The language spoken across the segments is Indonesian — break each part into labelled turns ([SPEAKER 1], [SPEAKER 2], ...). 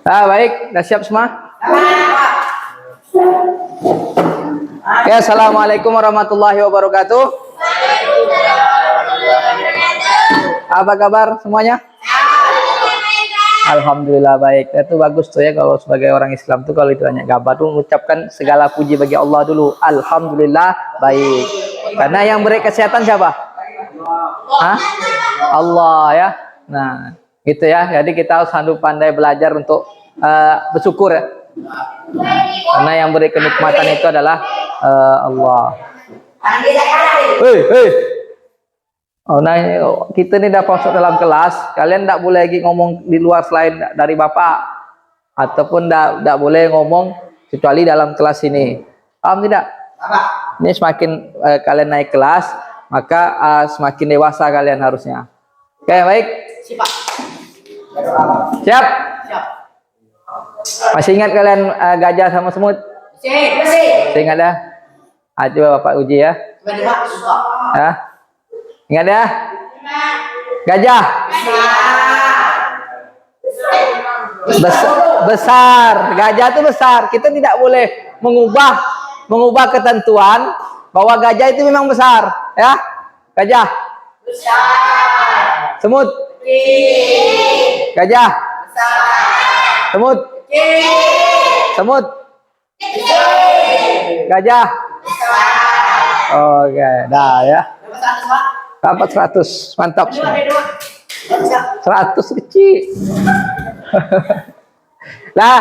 [SPEAKER 1] Baik, sudah siap semua? Ya, assalamualaikum warahmatullahi wabarakatuh. Apa kabar semuanya? Alhamdulillah baik. Itu bagus tuh ya kalau sebagai orang Islam tuh kalau ditanya kabar tuh mengucapkan segala puji bagi Allah dulu. Alhamdulillah baik. Karena yang beri kesehatan siapa? Hah? Allah ya. Nah, gitu ya. Jadi kita harus pandai belajar untuk bersyukur ya. Karena yang beri kenikmatan itu adalah Allah. Oh, nah kita ini udah masuk dalam kelas, kalian tidak boleh lagi ngomong di luar selain dari bapak, ataupun tidak boleh ngomong kecuali dalam kelas ini. Paham tidak? Ini semakin kalian naik kelas, maka semakin dewasa kalian harusnya. Oke, baik. Siap? Siap. Masih ingat kalian gajah sama semut? Masih ingat ya? Coba Bapak uji ya. Ya. Ingat ya? Gajah besar. Gajah itu besar. Kita tidak boleh mengubah ketentuan bahwa gajah itu memang besar, ya. Gajah besar. Semut gajah besar. Semut gajah besar. Oke, dah ya. Dapat 100, mantap semua. 100 kecil. Nah,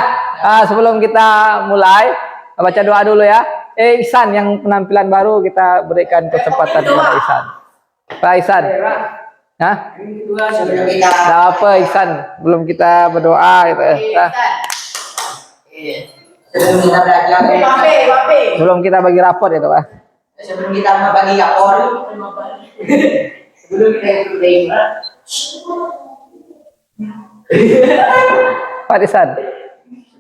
[SPEAKER 1] sebelum kita mulai, baca doa dulu ya. Ihsan yang penampilan baru kita berikan kesempatan kepada Ihsan. Pak Ihsan. Hah? Nah, apa Ihsan? Belum kita berdoa gitu ya. Sebelum kita bagi rapor itu, Pak.
[SPEAKER 2] Sebelum kita bagi rapor, sebelum kita ikut
[SPEAKER 1] Pak Ihsan.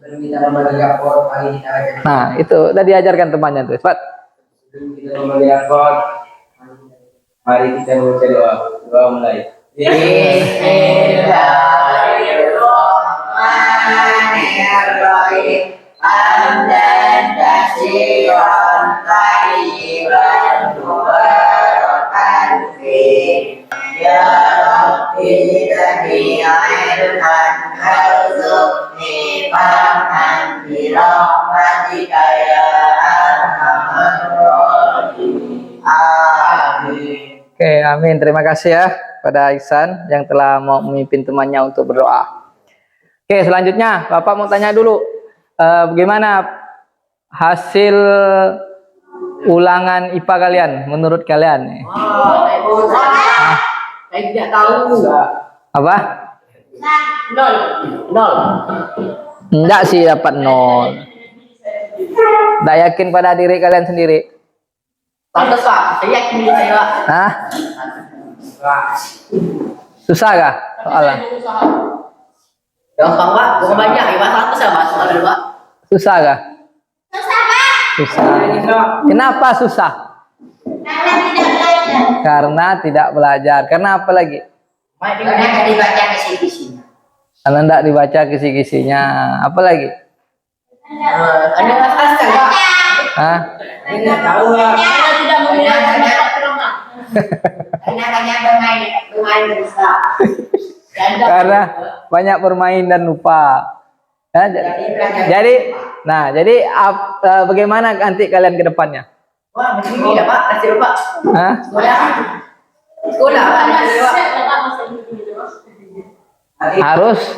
[SPEAKER 2] sebelum kita membagi rapor, pagi kita baca.
[SPEAKER 1] Nah, itu udah diajarkan temannya tuh, Pak.
[SPEAKER 2] Sebelum kita membagi rapor, mari kita membaca doa. Doa mulai. Bismillahirrahmanirrahim. Hamdan katsiran thayyiban mubarakan fi. Ya Rabbi zidni ilman warzuqni fahman bi rahmatika ya arhamar rahimin. Amin.
[SPEAKER 1] Oke, amin. Terima kasih ya pada Ihsan yang telah mau memimpin temannya untuk berdoa. Oke, selanjutnya Bapak mau tanya dulu, bagaimana hasil ulangan IPA kalian menurut kalian?
[SPEAKER 2] Saya tidak tahu.
[SPEAKER 1] Apa?
[SPEAKER 2] Nol.
[SPEAKER 1] Enggak sih dapat 0. Tidak yakin pada diri kalian sendiri?
[SPEAKER 2] Pantas Pak, saya yakin diri saya Pak.
[SPEAKER 1] Hah? Susah kah soalnya?
[SPEAKER 2] Gampang Pak, gue banyak ya Pak, 100 ya Pak, soal dulu Pak.
[SPEAKER 1] Susah kah? Susah. Kenapa susah? Karena tidak belajar. Karena apa lagi?
[SPEAKER 2] Karena nggak dibaca kisi-kisinya.
[SPEAKER 1] Karena tidak dibaca kisi-kisinya. Apa lagi?
[SPEAKER 2] Karena nggak hafal Pak.
[SPEAKER 1] Hah?
[SPEAKER 2] Nggak tahu Pak. Karena tidak memiliki rumah. Karena banyak bermain berusaha.
[SPEAKER 1] Karena banyak bermain dan lupa. Ya, jadi bagaimana nanti kalian ke depannya?
[SPEAKER 2] Wah, begini lah Pak, kasih Pak.
[SPEAKER 1] Hah?
[SPEAKER 2] Sekolah Pak,
[SPEAKER 1] Harus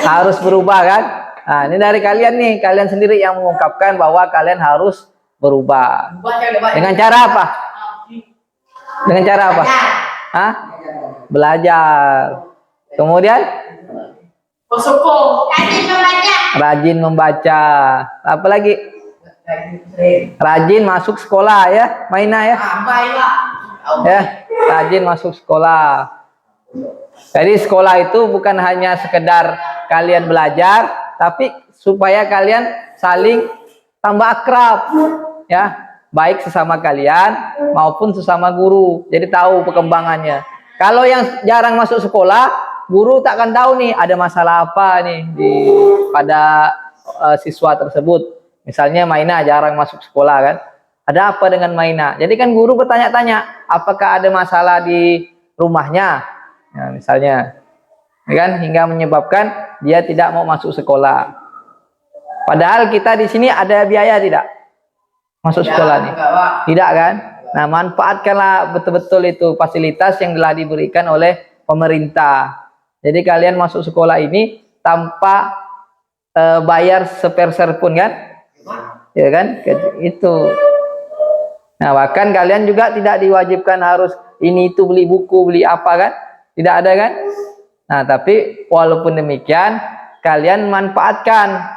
[SPEAKER 1] harus berubah kan? Nah, ini dari kalian nih, kalian sendiri yang mengungkapkan bahwa kalian harus berubah. Dengan cara apa? Dengan cara apa? Hah? Belajar. Kemudian rajin membaca. Apa lagi? Rajin masuk sekolah ya, Maina ya. Ya, rajin masuk sekolah. Jadi sekolah itu bukan hanya sekedar kalian belajar, tapi supaya kalian saling tambah akrab, ya, baik sesama kalian maupun sesama guru. Jadi tahu perkembangannya. Kalau yang jarang masuk sekolah, guru tak akan tahu nih ada masalah apa nih pada siswa tersebut. Misalnya Maina jarang masuk sekolah kan. Ada apa dengan Maina? Jadi kan guru bertanya-tanya, apakah ada masalah di rumahnya? Nah, misalnya, ya kan, hingga menyebabkan dia tidak mau masuk sekolah. Padahal kita di sini ada biaya tidak masuk sekolah nih? Tidak kan? Nah, manfaatkanlah betul-betul itu fasilitas yang telah diberikan oleh pemerintah. Jadi kalian masuk sekolah ini tanpa bayar sepeser pun kan? Ya kan? Itu. Nah, bahkan kalian juga tidak diwajibkan harus ini itu beli buku, beli apa kan? Tidak ada kan? Nah, tapi walaupun demikian, kalian manfaatkan.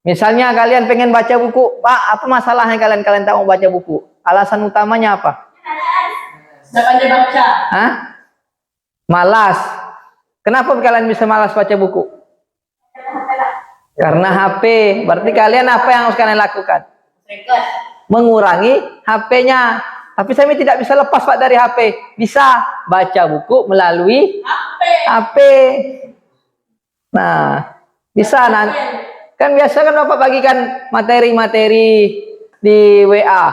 [SPEAKER 1] Misalnya kalian pengen baca buku, Pak, apa masalahnya kalian tak mau baca buku? Alasan utamanya apa?
[SPEAKER 2] Tidak pandai baca.
[SPEAKER 1] Hah? Malas. Kenapa kalian bisa malas baca buku? Karena HP. Berarti kalian apa yang harus kalian lakukan? Mengurangi HP-nya. Tapi saya tidak bisa lepas Pak dari HP. Bisa baca buku melalui HP. Nah, bisa nanti. Kan biasa kan Bapak bagikan materi-materi di WA.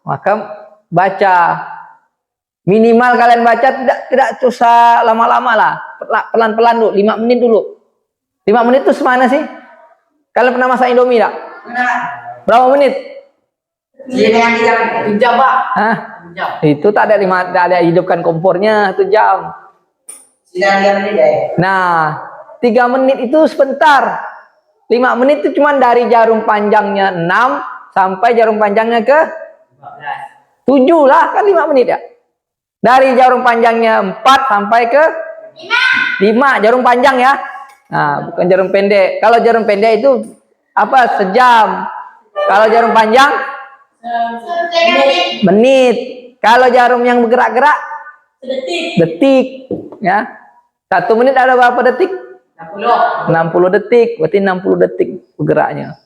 [SPEAKER 1] Maka baca. Minimal kalian baca tidak usah lama-lama lah. Pelan-pelan dulu, 5 menit dulu. 5 menit itu semana sih? Kalian pernah masak Indomie tak? Berapa menit?
[SPEAKER 2] Jam, Pak.
[SPEAKER 1] Hah? Itu tak ada hidupkan kompornya 1 jam. Nah, 3 menit itu sebentar. 5 menit itu cuma dari jarum panjangnya 6 sampai jarum panjangnya ke 7 lah, kan 5 menit ya. Dari jarum panjangnya 4 sampai ke 5 jarum panjang ya. Nah, bukan jarum pendek. Kalau jarum pendek itu apa? Sejam. Kalau jarum panjang menit. Kalau jarum yang bergerak-gerak detik. Ya. 1 menit ada berapa detik? 60 detik. Berarti 60 detik bergeraknya.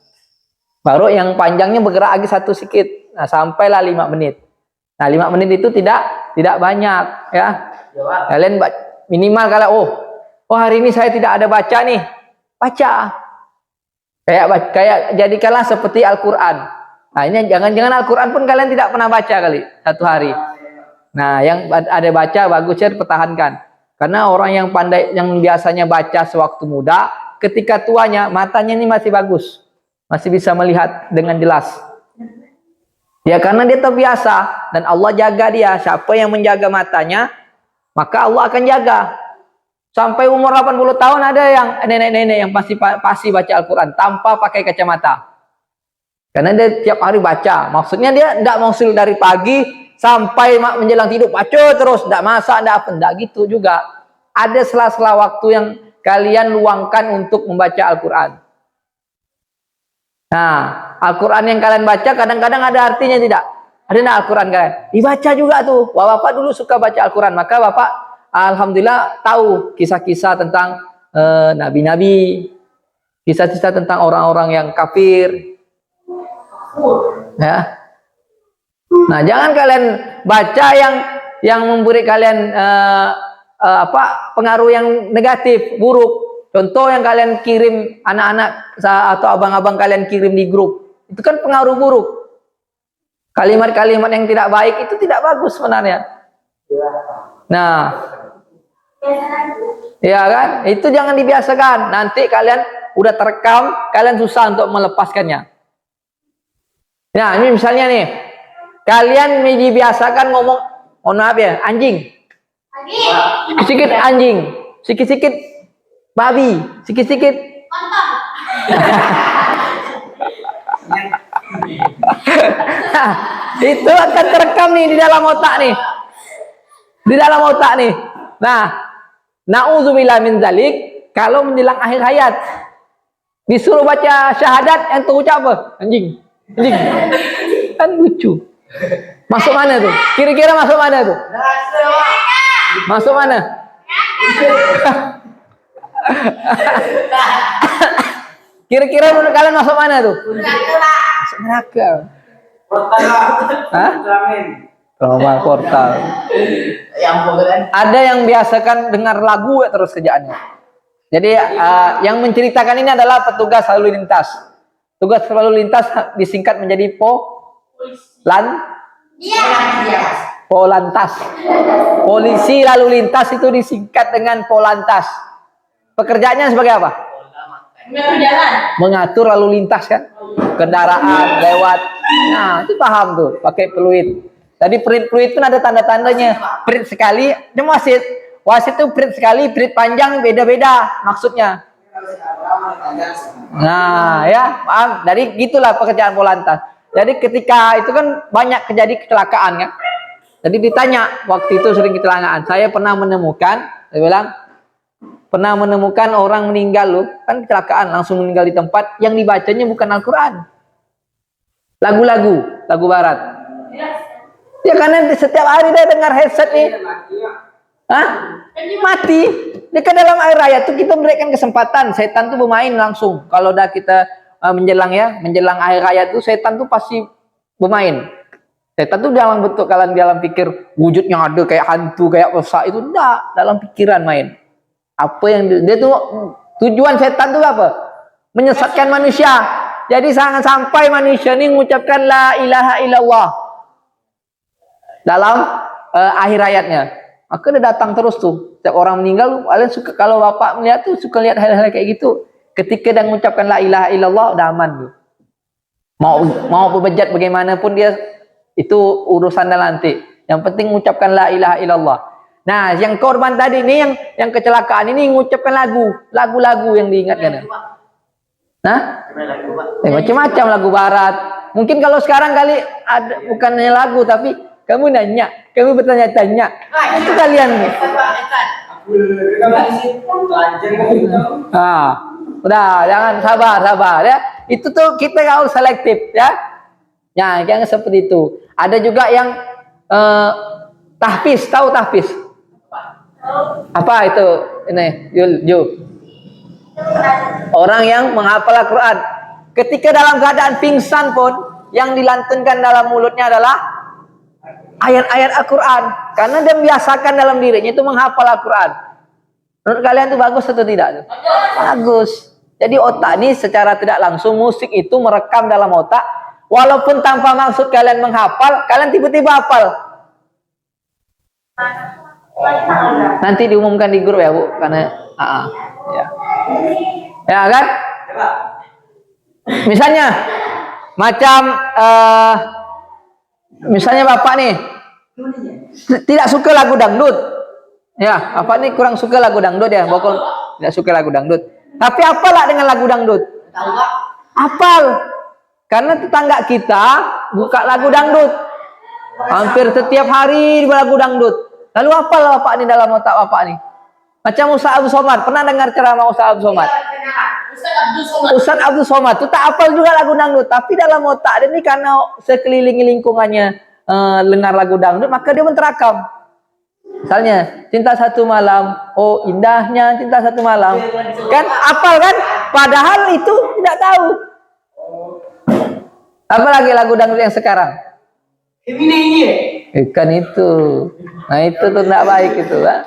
[SPEAKER 1] Baru yang panjangnya bergerak lagi satu sedikit. Nah, sampailah 5 menit. Nah, 5 menit itu tidak banyak ya. Kalian minimal kalau hari ini saya tidak ada baca nih. Baca. Kayak jadikanlah seperti Al-Qur'an. Nah, ini jangan-jangan Al-Qur'an pun kalian tidak pernah baca kali satu hari. Nah, yang ada baca bagusnya dipertahankan. Karena orang yang pandai, yang biasanya baca sewaktu muda, ketika tuanya matanya ini masih bagus. Masih bisa melihat dengan jelas. Ya, karena dia terbiasa dan Allah jaga dia. Siapa yang menjaga matanya, maka Allah akan jaga. Sampai umur 80 tahun ada yang nenek-nenek yang pasti baca Al-Quran tanpa pakai kacamata. Karena dia tiap hari baca. Maksudnya dia tidak maksud dari pagi sampai menjelang tidur baca terus, tidak masak, tidak apa, tidak gitu juga. Ada sela-sela waktu yang kalian luangkan untuk membaca Al-Quran. Nah, Al-Quran yang kalian baca kadang-kadang ada artinya tidak? Ada tidak Al-Quran kalian? Dibaca juga tuh. Bapak dulu suka baca Al-Quran, maka Bapak alhamdulillah tahu kisah-kisah tentang nabi-nabi, kisah-kisah tentang orang-orang yang kafir. Ya. Nah, jangan kalian baca yang memberi kalian pengaruh yang negatif, buruk. Contoh yang kalian kirim anak-anak atau abang-abang kalian kirim di grup, itu kan pengaruh buruk. Kalimat-kalimat yang tidak baik itu tidak bagus sebenarnya. Nah, ya kan, itu jangan dibiasakan. Nanti kalian udah terekam, kalian susah untuk melepaskannya. Nah, ini misalnya nih, kalian dibiasakan ngomong, mohon maaf ya, anjing. Sedikit anjing, sedikit-sedikit babi, sedikit-sedikit nah, itu akan terekam nih di dalam otak nih. Di dalam otak nih. Nah, na'udzubillah min dzalik, kalau menjelang akhir hayat disuruh baca syahadat, yang terucap apa? Anjing. Anjing. Kan lucu. Masuk mana tuh? Kira-kira masuk mana tuh? Masuk mana? Kira-kira menurut kalian masuk mana tuh? Masuk neraka. Hah? Trauma portal.
[SPEAKER 2] Yang bukan.
[SPEAKER 1] Ada yang biasakan dengar lagu ya terus kerjaannya. Jadi yang menceritakan ini adalah petugas lalu lintas. Tugas lalu lintas disingkat menjadi Polantas. Polisi lalu lintas itu disingkat dengan Polantas. Pekerjaannya sebagai apa?
[SPEAKER 2] Mengatur jalan.
[SPEAKER 1] Mengatur lalu lintas kan. Kendaraan lewat. Nah, itu paham tuh, pakai peluit. Tadi perit-perit itu ada tanda-tandanya. Perit sekali, ini wasit. Wasit itu perit sekali, perit panjang beda-beda maksudnya. Nah, ya, paham. Jadi gitulah pekerjaan Polantas. Jadi ketika itu kan banyak terjadi kecelakaan kan. Jadi ditanya waktu itu sering kecelakaan. Saya pernah menemukan, saya bilang pernah menemukan orang meninggal loh, kan kecelakaan langsung meninggal di tempat yang dibacanya bukan Al-Quran. Lagu barat. Ya karena setiap hari dia dengar headset nih. Hah? Mati. Dia ke dalam air raya tuh kita berikan kesempatan. Setan tuh bermain langsung. Kalau udah kita menjelang air raya tuh setan tuh pasti bermain. Setan tuh dalam bentuk kalian dalam pikir wujudnya ada kayak hantu, kayak pesak itu enggak, dalam pikiran main. Apa yang dia tuh tujuan setan tuh apa? Menyesatkan manusia. Jadi jangan sampai manusia ini mengucapkan la ilaha illallah dalam akhir hayatnya. Maka dia datang terus tuh. Setiap orang meninggal, kalian suka kalau bapak melihat tuh suka lihat hal-hal kayak gitu. Ketika dia mengucapkan la ilaha illallah udah aman tuh. Mau bebejat bagaimanapun dia itu urusan nanti. Yang penting mengucapkan la ilaha illallah. Nah, yang korban tadi ini yang kecelakaan ini mengucapkan lagu-lagu yang diingatkan. Nah, macam-macam lagu barat. Mungkin kalau sekarang kali ada bukannya lagu tapi kamu nanya, kamu bertanya-tanya. Itu kalian nih. Udah, jangan sabar ya. Itu tuh kita harus selektif ya. Ya, jangan seperti itu. Ada juga yang tahfiz, tahu tahfiz? Apa itu? Ini, Yul. Orang yang menghafal Al-Quran. Ketika dalam keadaan pingsan pun, yang dilantunkan dalam mulutnya adalah ayat-ayat Al-Quran. Karena dia membiasakan dalam dirinya itu menghafal Al-Quran. Menurut kalian itu bagus atau tidak? Bagus. Jadi otak ini secara tidak langsung musik itu merekam dalam otak. Walaupun tanpa maksud kalian menghafal, kalian tiba-tiba hafal. Nanti diumumkan di grup ya Bu, karena ya kan? Misalnya macam misalnya Bapak nih tidak suka lagu dangdut. Ya, Bapak nih kurang suka lagu dangdut ya, Bapak tidak suka lagu dangdut. Tapi apalah dengan lagu dangdut? Apal. Karena tetangga kita buka lagu dangdut. Hampir setiap hari di lagu dangdut. Lalu apalah Bapak ini dalam otak Bapak nih? Macam Ustaz Abdul Somad. Pernah dengar ceramah Ustaz Abdul Somad? Ustaz Abdul Somad itu tak apal juga lagu dangdut. Tapi dalam otak dia ini karena sekeliling lingkungannya dengar lagu dangdut, maka dia menterakam. Misalnya, cinta satu malam. Oh, indahnya cinta satu malam. Kan apal kan? Padahal itu tidak tahu. Apalagi lagu dangdut yang sekarang? Ikan itu. Nah itu tuh tidak baik itu kan.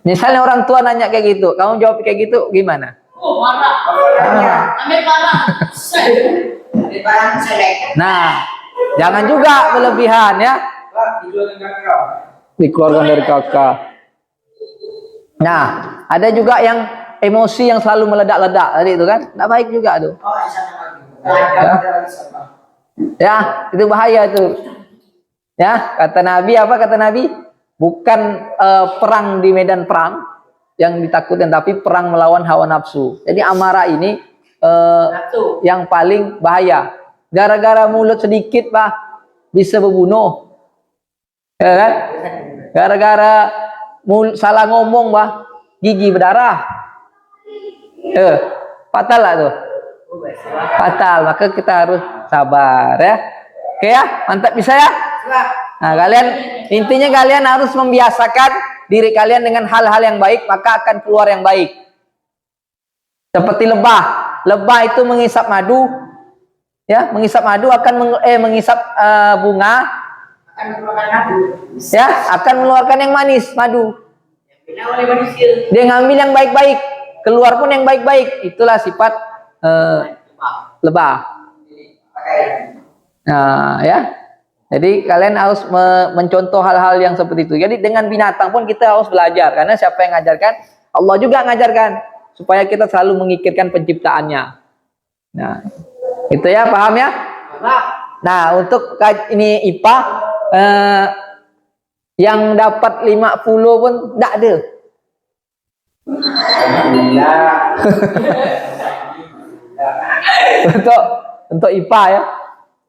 [SPEAKER 1] Misalnya orang tua nanya kayak gitu, kamu jawab kayak gitu gimana?
[SPEAKER 2] Oh, marah. Ambil parah.
[SPEAKER 1] Nah, jangan juga berlebihan ya. Dikeluarkan dari kakak. Nah, ada juga yang emosi yang selalu meledak-ledak tadi itu kan, tidak baik juga tuh. Ya, itu bahaya tuh. Ya, kata Nabi apa kata Nabi? Bukan perang di medan perang yang ditakutkan, tapi perang melawan hawa nafsu. Jadi amarah ini yang paling bahaya. Gara-gara mulut sedikit bisa membunuh. Ya kan? Gara-gara salah ngomong gigi berdarah. Fatal lah tuh. Fatal, maka kita harus sabar ya. Oke ya, mantap bisa ya. Nah, intinya kalian harus membiasakan diri kalian dengan hal-hal yang baik, maka akan keluar yang baik. Seperti lebah. Lebah itu mengisap madu, ya, mengisap madu akan mengisap bunga,
[SPEAKER 2] akan mengeluarkan madu.
[SPEAKER 1] Ya, akan mengeluarkan yang manis, madu.
[SPEAKER 2] Bila oleh manusia.
[SPEAKER 1] Dia ngambil yang baik-baik, keluar pun yang baik-baik. Itulah sifat lebah. Nah, ya. Jadi kalian harus mencontoh hal-hal yang seperti itu. Jadi dengan binatang pun kita harus belajar, karena siapa yang ngajarkan? Allah juga ngajarkan supaya kita selalu mengikirkan penciptaannya. Nah, itu ya, paham ya? Nah, untuk ini IPA yang dapat 50 pun tidak ada. untuk IPA ya.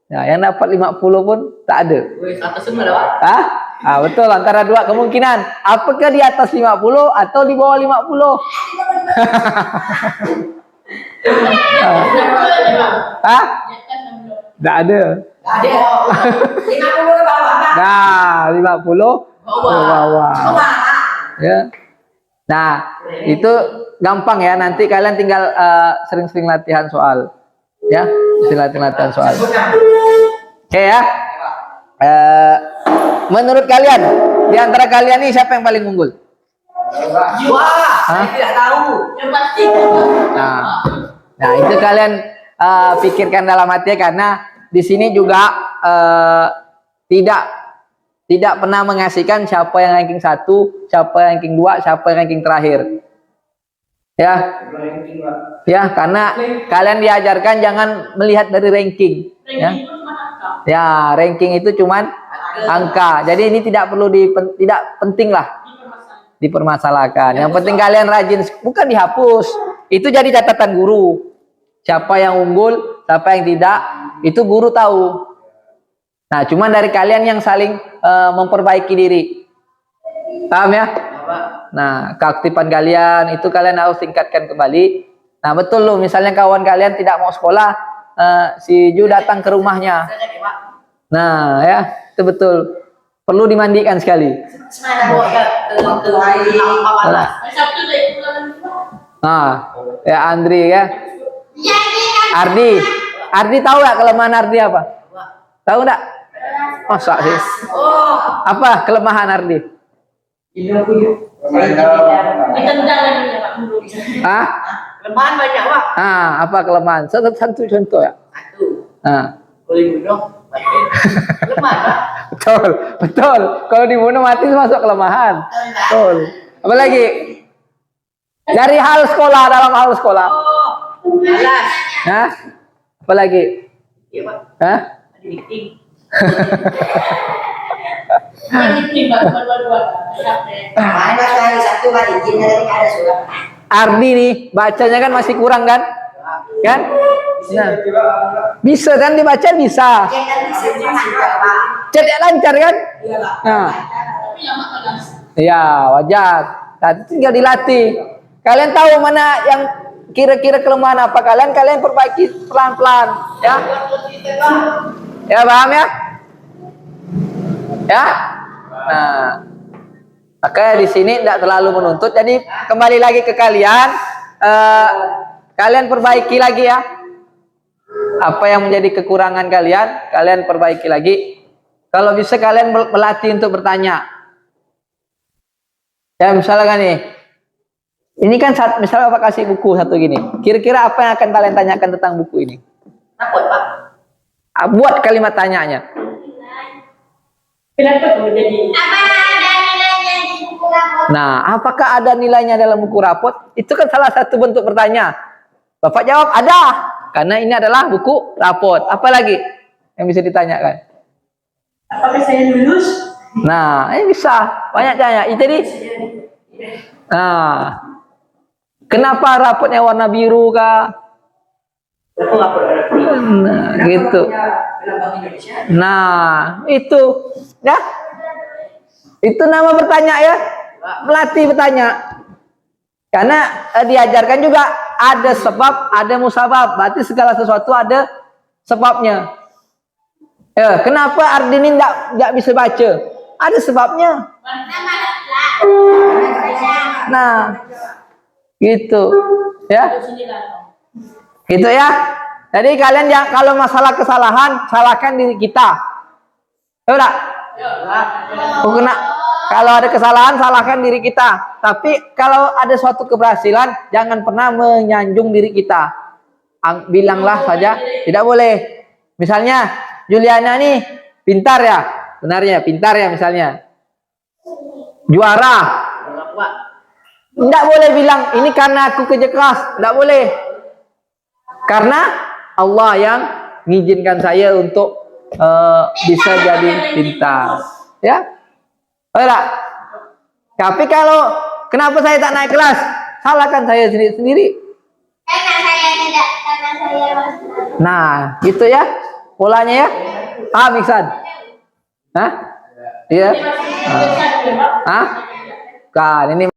[SPEAKER 1] Nah, yang dapat 50 pun tak ada.
[SPEAKER 2] Atas semua lah, Pak.
[SPEAKER 1] Hah? Ah, betul, antara dua kemungkinan. Apakah di atas 50 atau di bawah 50? Hah? Tak ada.
[SPEAKER 2] Ada. 50 bawah, Pak.
[SPEAKER 1] Nah, 50 bawah. Ya. Nah, itu gampang ya. Nanti kalian tinggal sering-sering latihan soal. Ya, latihan soal. Oke ya. Menurut kalian, di antara kalian ini siapa yang paling unggul?
[SPEAKER 2] Saya tidak tahu. Yang pasti.
[SPEAKER 1] Nah, itu kalian pikirkan dalam hati, karena di sini juga tidak pernah mengasihkan siapa yang ranking 1, siapa yang ranking 2, siapa yang ranking terakhir. Ya, karena kalian diajarkan jangan melihat dari ranking. Ya, ranking itu cuman angka. Jadi ini tidak perlu tidak penting lah dipermasalahkan. Yang penting kalian rajin, bukan dihapus. Itu jadi catatan guru. Siapa yang unggul, siapa yang tidak, itu guru tahu. Nah, cuman dari kalian yang saling memperbaiki diri. Paham ya? Nah, keaktifan kalian itu kalian harus tingkatkan kembali. Nah, betul loh, misalnya kawan kalian tidak mau sekolah, si Ju datang ke rumahnya. Nah, ya, itu betul. Perlu dimandikan sekali. Nah, ya Andri ya. Ardi tahu nggak kelemahan Ardi apa? Tahu nggak? Masa sih? Apa kelemahan Ardi? Hah?
[SPEAKER 2] Kelemahan banyak, Pak.
[SPEAKER 1] Apa kelemahan? Satu contoh ya.
[SPEAKER 2] Boleh bunuh. Kelemahan, Pak.
[SPEAKER 1] Betul. Kalau dibunuh mati masuk kelemahan. Betul. Apa lagi? Dari hal sekolah, dalam hal sekolah.
[SPEAKER 2] Malas.
[SPEAKER 1] Hah? Apa lagi?
[SPEAKER 2] Iya, Pak.
[SPEAKER 1] Hah?
[SPEAKER 2] Ada meeting.
[SPEAKER 1] Ardi nih bacanya kan masih kurang kan? Kan? Nah, bisa kan dibaca bisa. Cetak lancar kan? Nah, ya wajar. Tadi tinggal dilatih. Kalian tahu mana yang kira-kira kelemahan apa kalian perbaiki pelan-pelan, ya. Ya paham ya? Ya. Nah, makanya di sini tidak terlalu menuntut. Jadi kembali lagi ke kalian, kalian perbaiki lagi ya. Apa yang menjadi kekurangan kalian perbaiki lagi. Kalau bisa kalian melatih untuk bertanya. Ya misalnya nih, ini kan misalnya Bapak kasih buku satu gini. Kira-kira apa yang akan kalian tanyakan tentang buku ini?
[SPEAKER 2] Takut, Pak.
[SPEAKER 1] Buat kalimat tanyanya.
[SPEAKER 2] Kenapa jadi?
[SPEAKER 1] Nah, apakah ada nilainya dalam buku rapot? Itu kan salah satu bentuk bertanya. Bapak jawab ada, karena ini adalah buku rapot. Apa lagi yang bisa ditanyakan?
[SPEAKER 2] Apakah saya lulus?
[SPEAKER 1] Nah, ini bisa banyak tanya. Jadi, nah, kenapa rapotnya warna biru kah? Nah, gitu. Nah, itu ya. Itu nama bertanya ya. Melatih bertanya. Karena diajarkan juga ada sebab, ada musabab. Berarti segala sesuatu ada sebabnya. Ya, kenapa Ardini enggak bisa baca? Ada sebabnya. Nah, gitu. Ya. Gitu ya. Jadi kalian kalau masalah kesalahan, salahkan diri kita. Tahu enggak? Kena, kalau ada kesalahan salahkan diri kita. Tapi kalau ada suatu keberhasilan jangan pernah menyanjung diri kita. Bilanglah saja tidak boleh. Misalnya Juliana nih pintar ya, benarnya pintar ya misalnya. Juara. Tidak boleh bilang ini karena aku kerja keras, tidak boleh. Karena Allah yang mengizinkan saya untuk bisa jadi pintar, ya. Enggak. Tapi kalau kenapa saya tak naik kelas? Salahkan saya sendiri.
[SPEAKER 2] Karena saya tidak, karena saya masih.
[SPEAKER 1] Nah, gitu ya polanya ya. Paham Iksan? Hah? Iya. Hah? Kan ini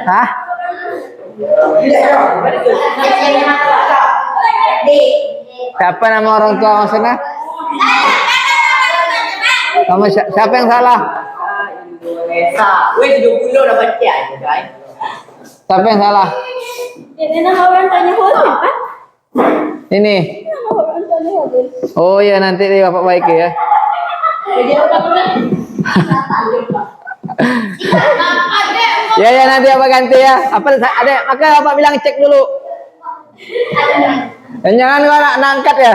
[SPEAKER 1] Hah? Siapa nama orang tua maksudnya? Siapa yang salah?
[SPEAKER 2] Weh 70 dah baca guys.
[SPEAKER 1] Siapa yang salah?
[SPEAKER 3] Ini nama orang tanya Holden kan?
[SPEAKER 1] Ini.
[SPEAKER 3] Nama orang tanya Holden.
[SPEAKER 1] Oh ya nanti deh Bapak baik ya. Ya ya nanti apa ganti ya. Apa ada maka Bapak bilang cek dulu. Dan jangan nak angkat ya.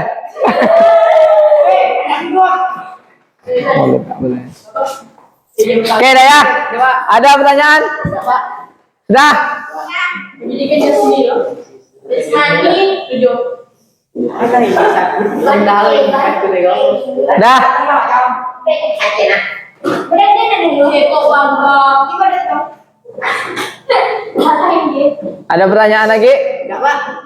[SPEAKER 1] Boleh, tak boleh. Oke dah ya. Ada pertanyaan? Sudah? Dah. Ada pertanyaan lagi?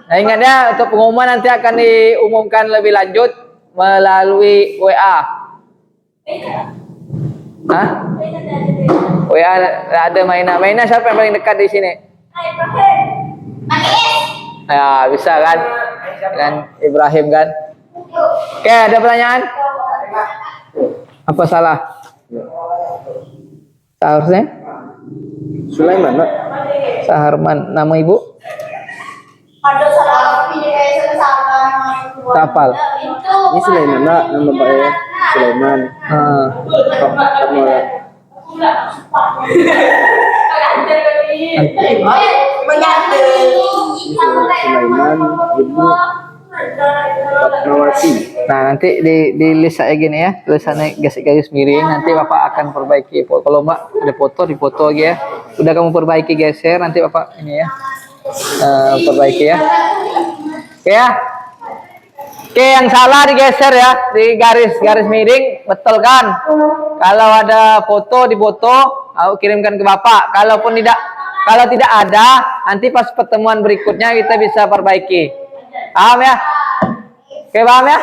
[SPEAKER 1] Nah, ingat ya untuk pengumuman nanti akan diumumkan lebih lanjut melalui WA. Hah? WA ada Maina. Maina siapa yang paling dekat di sini? Ya bisa kan? Dengan Ibrahim kan? Oke ada pertanyaan? Apa salah? Seharusnya?
[SPEAKER 4] Sulaiman, Pak.
[SPEAKER 1] Saharman. Nama ibu?
[SPEAKER 3] Ada salah salah.
[SPEAKER 1] Kapal.
[SPEAKER 4] Ini Sulaiman, Pak. Nama Pak ya. Sulaiman. Kamu Sulaiman Ibu Fatmawati.
[SPEAKER 1] Nah nanti di list saya gini ya, tulisannya garis miring. Nanti Bapak akan perbaiki. Kalau Mbak ada foto, dipoto lagi ya. Udah kamu perbaiki geser, nanti Bapak ini ya perbaiki ya. Oke ya. Oke yang salah digeser ya, di garis miring, betul kan? Kalau ada foto dipoto, aku kirimkan ke Bapak. Kalau tidak ada, nanti pas pertemuan berikutnya kita bisa perbaiki. Paham ya? Oke paham ya?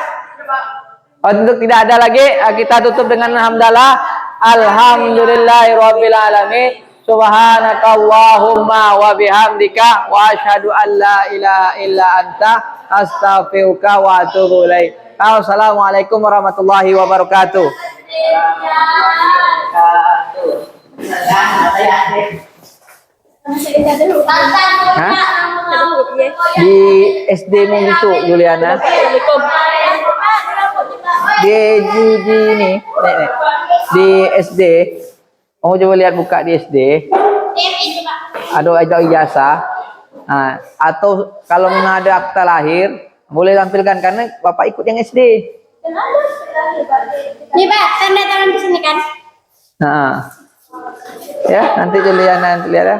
[SPEAKER 1] Untuk tidak ada lagi, kita tutup dengan hamdalah. Alhamdulillahirabbil alamin. Subhanakallahumma wa bihamdika wa asyhadu an la ilaha illa anta astaghfiruka wa atubu ilaik. Assalamualaikum warahmatullahi wabarakatuh. Hah? Di SD mu itu Juliana. Di ini nek. Di SD. Kamu coba lihat buka di SD. Ada ijazah. Nah, atau kalau ada akta lahir boleh tampilkan karena Bapak ikut yang SD.
[SPEAKER 3] Nih Pak, tanda tangan di sini kan?
[SPEAKER 1] Nah, ya nanti Juliana lihat ya.